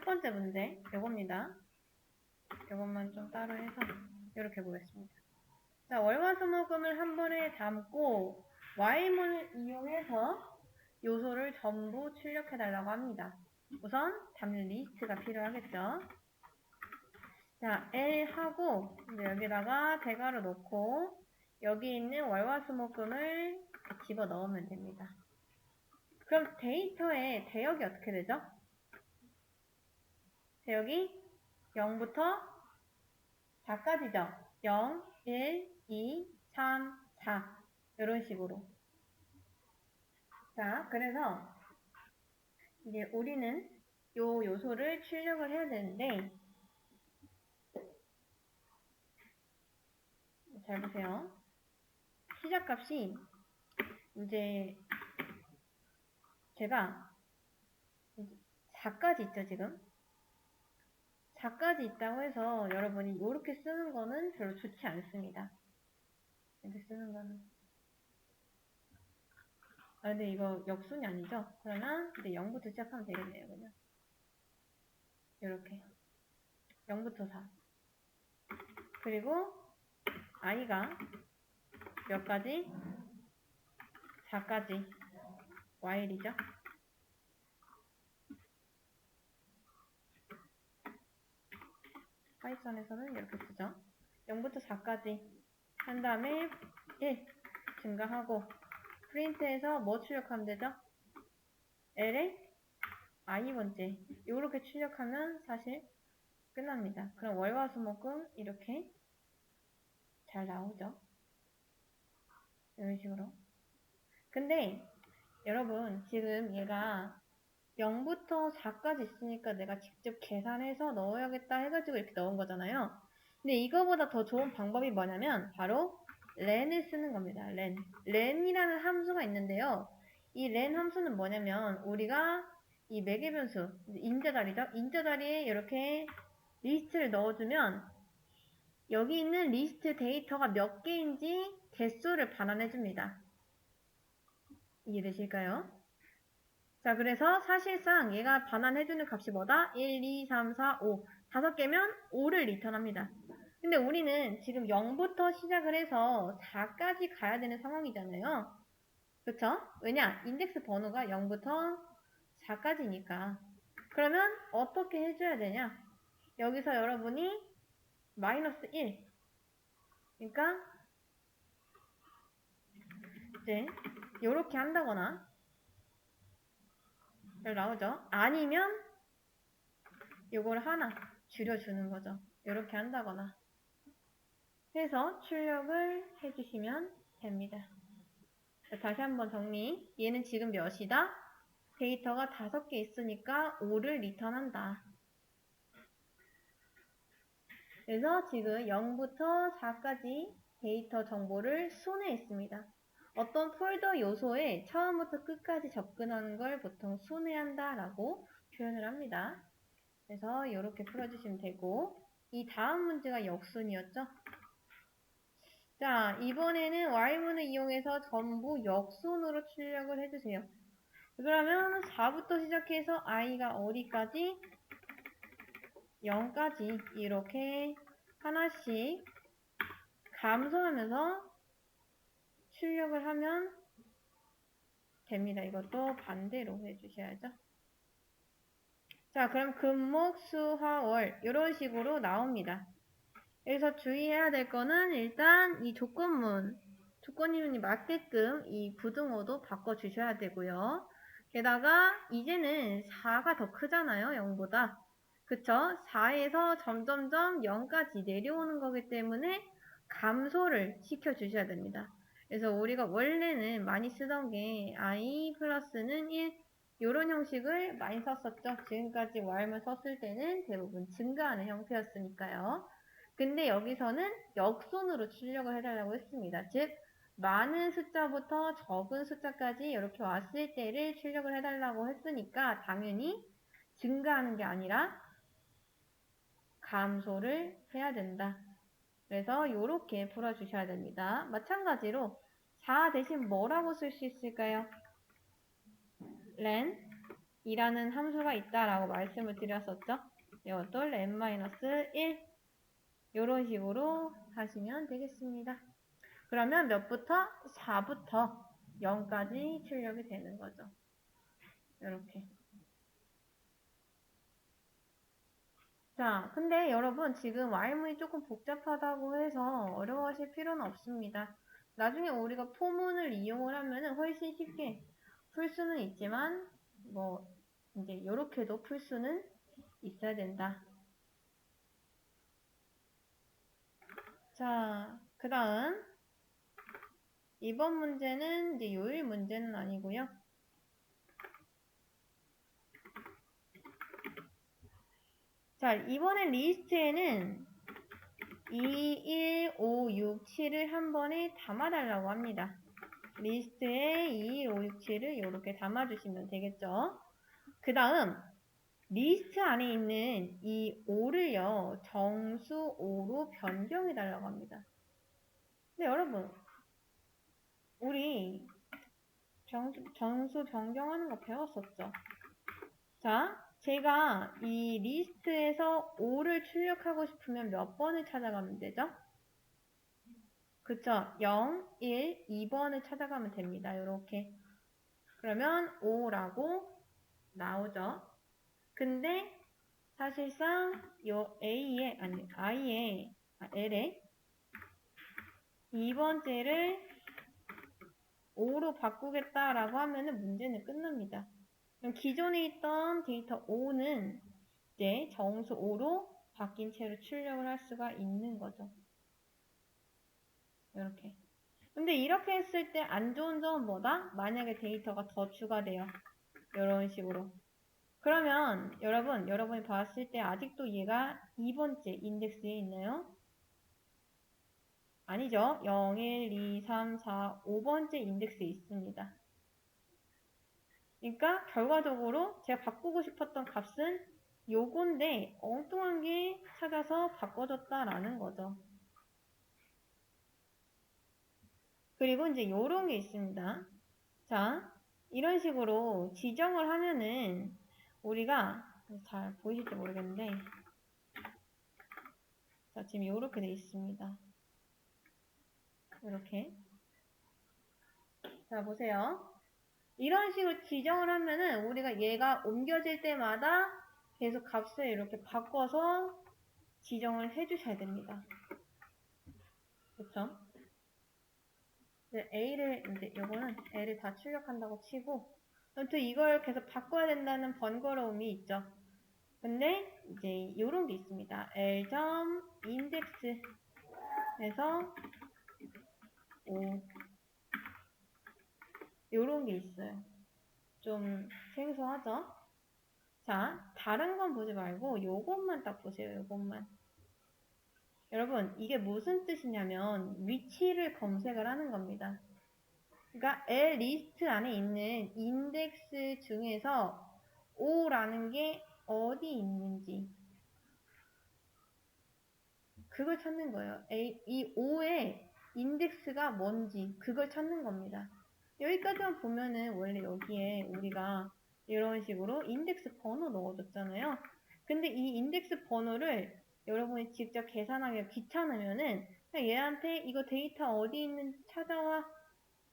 번째 문제, 요겁니다. 요것만 좀 따로 해서 이렇게 보겠습니다. 자, 월화수목금을 한 번에 담고 Y문을 이용해서 요소를 전부 출력해달라고 합니다. 우선 담는 리스트가 필요하겠죠. 자, L 하고 이제 여기다가 대괄호 놓고 여기 있는 월화수목금을 집어 넣으면 됩니다. 그럼 데이터의 대역이 어떻게 되죠? 대역이 0부터 4까지죠. 0, 1, 2, 3, 4 이런 식으로. 자, 그래서 이제 우리는 요 요소를 출력을 해야 되는데 잘 보세요. 시작값이 이제 제가 4까지 있죠, 지금. 4까지 있다고 해서 여러분이 이렇게 쓰는 거는 별로 좋지 않습니다. 이렇게 쓰는 거는. 아, 근데 이거 역순이 아니죠? 그러면 이제 0부터 시작하면 되겠네요, 그냥. 이렇게. 0부터 4. 그리고 i가 몇 가지? 4까지. while이죠? 파이썬에서는 이렇게 쓰죠. 0부터 4까지 한 다음에 1 증가하고 프린트해서 뭐 출력하면 되죠? L에 i번째 이렇게 출력하면 사실 끝납니다. 그럼 월화수목금 이렇게 잘 나오죠. 이런 식으로. 근데 여러분 지금 얘가 0부터 4까지 있으니까 내가 직접 계산해서 넣어야겠다 해가지고 이렇게 넣은 거잖아요. 근데 이거보다 더 좋은 방법이 뭐냐면 바로 len을 쓰는 겁니다. len이라는 함수가 있는데요. 이 len 함수는 뭐냐면 우리가 이 매개 변수, 인자다리죠. 인자다리에 이렇게 리스트를 넣어주면 여기 있는 리스트 데이터가 몇 개인지 개수를 반환해줍니다. 이해되실까요? 자, 그래서 사실상 얘가 반환해주는 값이 뭐다? 1, 2, 3, 4, 5. 5개면 5를 리턴합니다. 근데 우리는 지금 0부터 시작을 해서 4까지 가야 되는 상황이잖아요. 그쵸? 왜냐? 인덱스 번호가 0부터 4까지니까. 그러면 어떻게 해줘야 되냐? 여기서 여러분이 마이너스 1. 그러니까 이제 요렇게 한다거나 나오죠? 아니면 요걸 하나 줄여주는 거죠. 이렇게 한다거나 해서 출력을 해주시면 됩니다. 자, 다시 한번 정리. 얘는 지금 몇이다? 데이터가 5개 있으니까 5를 리턴한다. 그래서 지금 0부터 4까지 데이터 정보를 순회했습니다. 어떤 폴더 요소에 처음부터 끝까지 접근하는 걸 보통 순회한다 라고 표현을 합니다. 그래서 이렇게 풀어주시면 되고 이 다음 문제가 역순이었죠? 자, 이번에는 Y문을 이용해서 전부 역순으로 출력을 해주세요. 그러면 4부터 시작해서 i가 어디까지? 0까지 이렇게 하나씩 감소하면서 출력을 하면 됩니다. 이것도 반대로 해주셔야죠. 자, 그럼 금목, 수, 화, 월 이런 식으로 나옵니다. 여기서 주의해야 될 거는 일단 이 조건이문이 맞게끔 이 부등호도 바꿔주셔야 되고요. 게다가 이제는 4가 더 크잖아요. 0보다. 그쵸? 4에서 점점점 0까지 내려오는 거기 때문에 감소를 시켜주셔야 됩니다. 그래서 우리가 원래는 많이 쓰던 게 i 플러스는 1 이런 형식을 많이 썼었죠. 지금까지 while만 썼을 때는 대부분 증가하는 형태였으니까요. 근데 여기서는 역순으로 출력을 해달라고 했습니다. 즉 많은 숫자부터 적은 숫자까지 이렇게 왔을 때를 출력을 해달라고 했으니까 당연히 증가하는 게 아니라 감소를 해야 된다. 그래서 이렇게 풀어주셔야 됩니다. 마찬가지로 4 대신 뭐라고 쓸 수 있을까요? len 이라는 함수가 있다라고 말씀을 드렸었죠. 이것도 n-1 이런 식으로 하시면 되겠습니다. 그러면 몇부터? 4부터 0까지 출력이 되는 거죠. 이렇게. 자, 근데 여러분 지금 Y문이 조금 복잡하다고 해서 어려워하실 필요는 없습니다. 나중에 우리가 포문을 이용을 하면은 훨씬 쉽게 풀 수는 있지만 뭐 이제 이렇게도 풀 수는 있어야 된다. 자, 그 다음 이번 문제는 이제 요일 문제는 아니고요. 자, 이번에 리스트에는 2, 1, 5, 6, 7을 한 번에 담아달라고 합니다. 리스트에 2, 1, 5, 6, 7을 이렇게 담아주시면 되겠죠. 그 다음 리스트 안에 있는 이 5를요. 정수 5로 변경해달라고 합니다. 근데 여러분 우리 정수 변경하는 거 배웠었죠. 자, 제가 이 리스트에서 5를 출력하고 싶으면 몇 번을 찾아가면 되죠? 그쵸? 0, 1, 2번을 찾아가면 됩니다. 이렇게. 그러면 5라고 나오죠. 근데 사실상 요 A에, 아니, L에 2번째를 5로 바꾸겠다라고 하면은 문제는 끝납니다. 그럼 기존에 있던 데이터 5는 이제 정수 5로 바뀐 채로 출력을 할 수가 있는 거죠. 이렇게. 근데 이렇게 했을 때 안 좋은 점은 뭐다? 만약에 데이터가 더 추가돼요. 이런 식으로. 그러면 여러분이 봤을 때 아직도 얘가 2번째 인덱스에 있나요? 아니죠. 0, 1, 2, 3, 4, 5번째 인덱스에 있습니다. 그러니까 결과적으로 제가 바꾸고 싶었던 값은 요건데 엉뚱한 게 찾아서 바꿔줬다라는 거죠. 그리고 이제 요런 게 있습니다. 자, 이런 식으로 지정을 하면은 우리가 잘 보이실지 모르겠는데 자, 지금 요렇게 돼 있습니다. 이렇게. 자, 보세요. 이런 식으로 지정을 하면은 우리가 얘가 옮겨질 때마다 계속 값을 이렇게 바꿔서 지정을 해주셔야 됩니다. 그쵸? A를, 이제 요거는 L을 다 출력한다고 치고, 아무튼 이걸 계속 바꿔야 된다는 번거로움이 있죠. 근데 이제 요런 게 있습니다. L.index에서 5 요런 게 있어요. 좀 생소하죠? 자, 다른 건 보지 말고 요것만 딱 보세요. 요것만. 여러분, 이게 무슨 뜻이냐면 위치를 검색을 하는 겁니다. 그러니까 L 리스트 안에 있는 인덱스 중에서 5라는 게 어디 있는지 그걸 찾는 거예요. 이 5의 인덱스가 뭔지 그걸 찾는 겁니다. 여기까지만 보면은 원래 여기에 우리가 이런 식으로 인덱스 번호 넣어줬잖아요. 근데 이 인덱스 번호를 여러분이 직접 계산하기가 귀찮으면은 그냥 얘한테 이거 데이터 어디 있는지 찾아와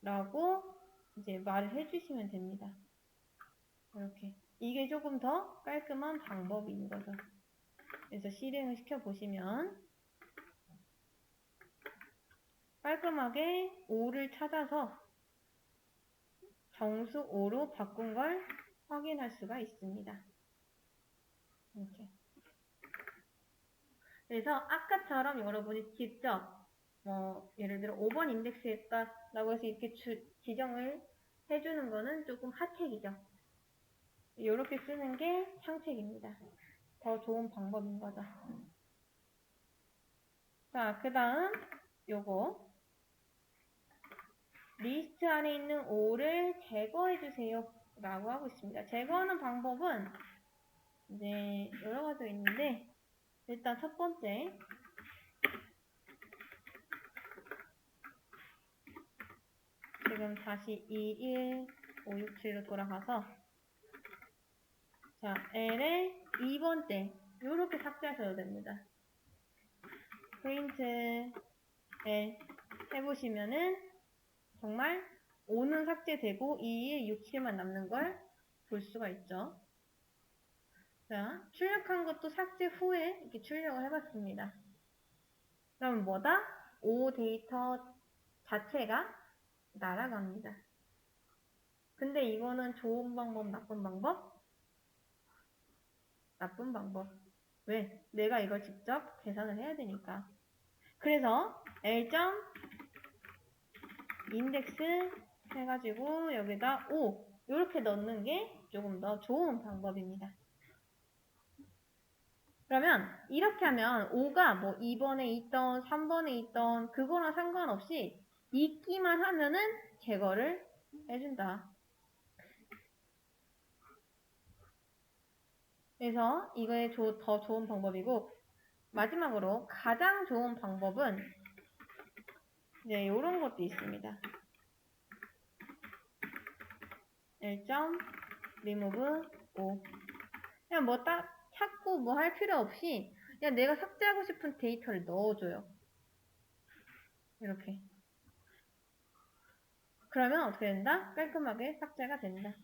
라고 이제 말을 해주시면 됩니다. 이렇게. 이게 조금 더 깔끔한 방법인 거죠. 그래서 실행을 시켜보시면 깔끔하게 5를 찾아서 정수 5로 바꾼 걸 확인할 수가 있습니다. 이렇게. 그래서 아까처럼 여러분이 직접 예를 들어 5번 인덱스 했다라고 해서 이렇게 지정을 해주는 거는 조금 핫택이죠. 이렇게 쓰는 게 상책입니다. 더 좋은 방법인 거죠. 자, 그 다음 요거 리스트 안에 있는 5를 제거해주세요 라고 하고 있습니다. 제거하는 방법은 이제 여러 가지가 있는데 일단 첫 번째 지금 다시 2, 1, 5, 6, 7로 돌아가서 자, L의 2번째 요렇게 삭제하셔도 됩니다. 프린트 L 해보시면은 정말 5는 삭제되고 2에 6, 7만 남는 걸 볼 수가 있죠. 자, 출력한 것도 삭제 후에 이렇게 출력을 해봤습니다. 그럼 뭐다? 5 데이터 자체가 날아갑니다. 근데 이거는 좋은 방법, 나쁜 방법? 나쁜 방법. 왜? 내가 이걸 직접 계산을 해야 되니까. 그래서 L.index 해가지고 여기다 5 이렇게 넣는 게 조금 더 좋은 방법입니다. 그러면 이렇게 하면 5가 뭐 2번에 있던 3번에 있던 그거랑 상관없이 있기만 하면은 제거를 해준다. 그래서 이거에 더 좋은 방법이고, 마지막으로 가장 좋은 방법은 이제 이런 것도 있습니다. 1.remove 5 그냥 뭐 딱 찾고 뭐 할 필요 없이 그냥 내가 삭제하고 싶은 데이터를 넣어줘요. 이렇게. 그러면 어떻게 된다? 깔끔하게 삭제가 된다.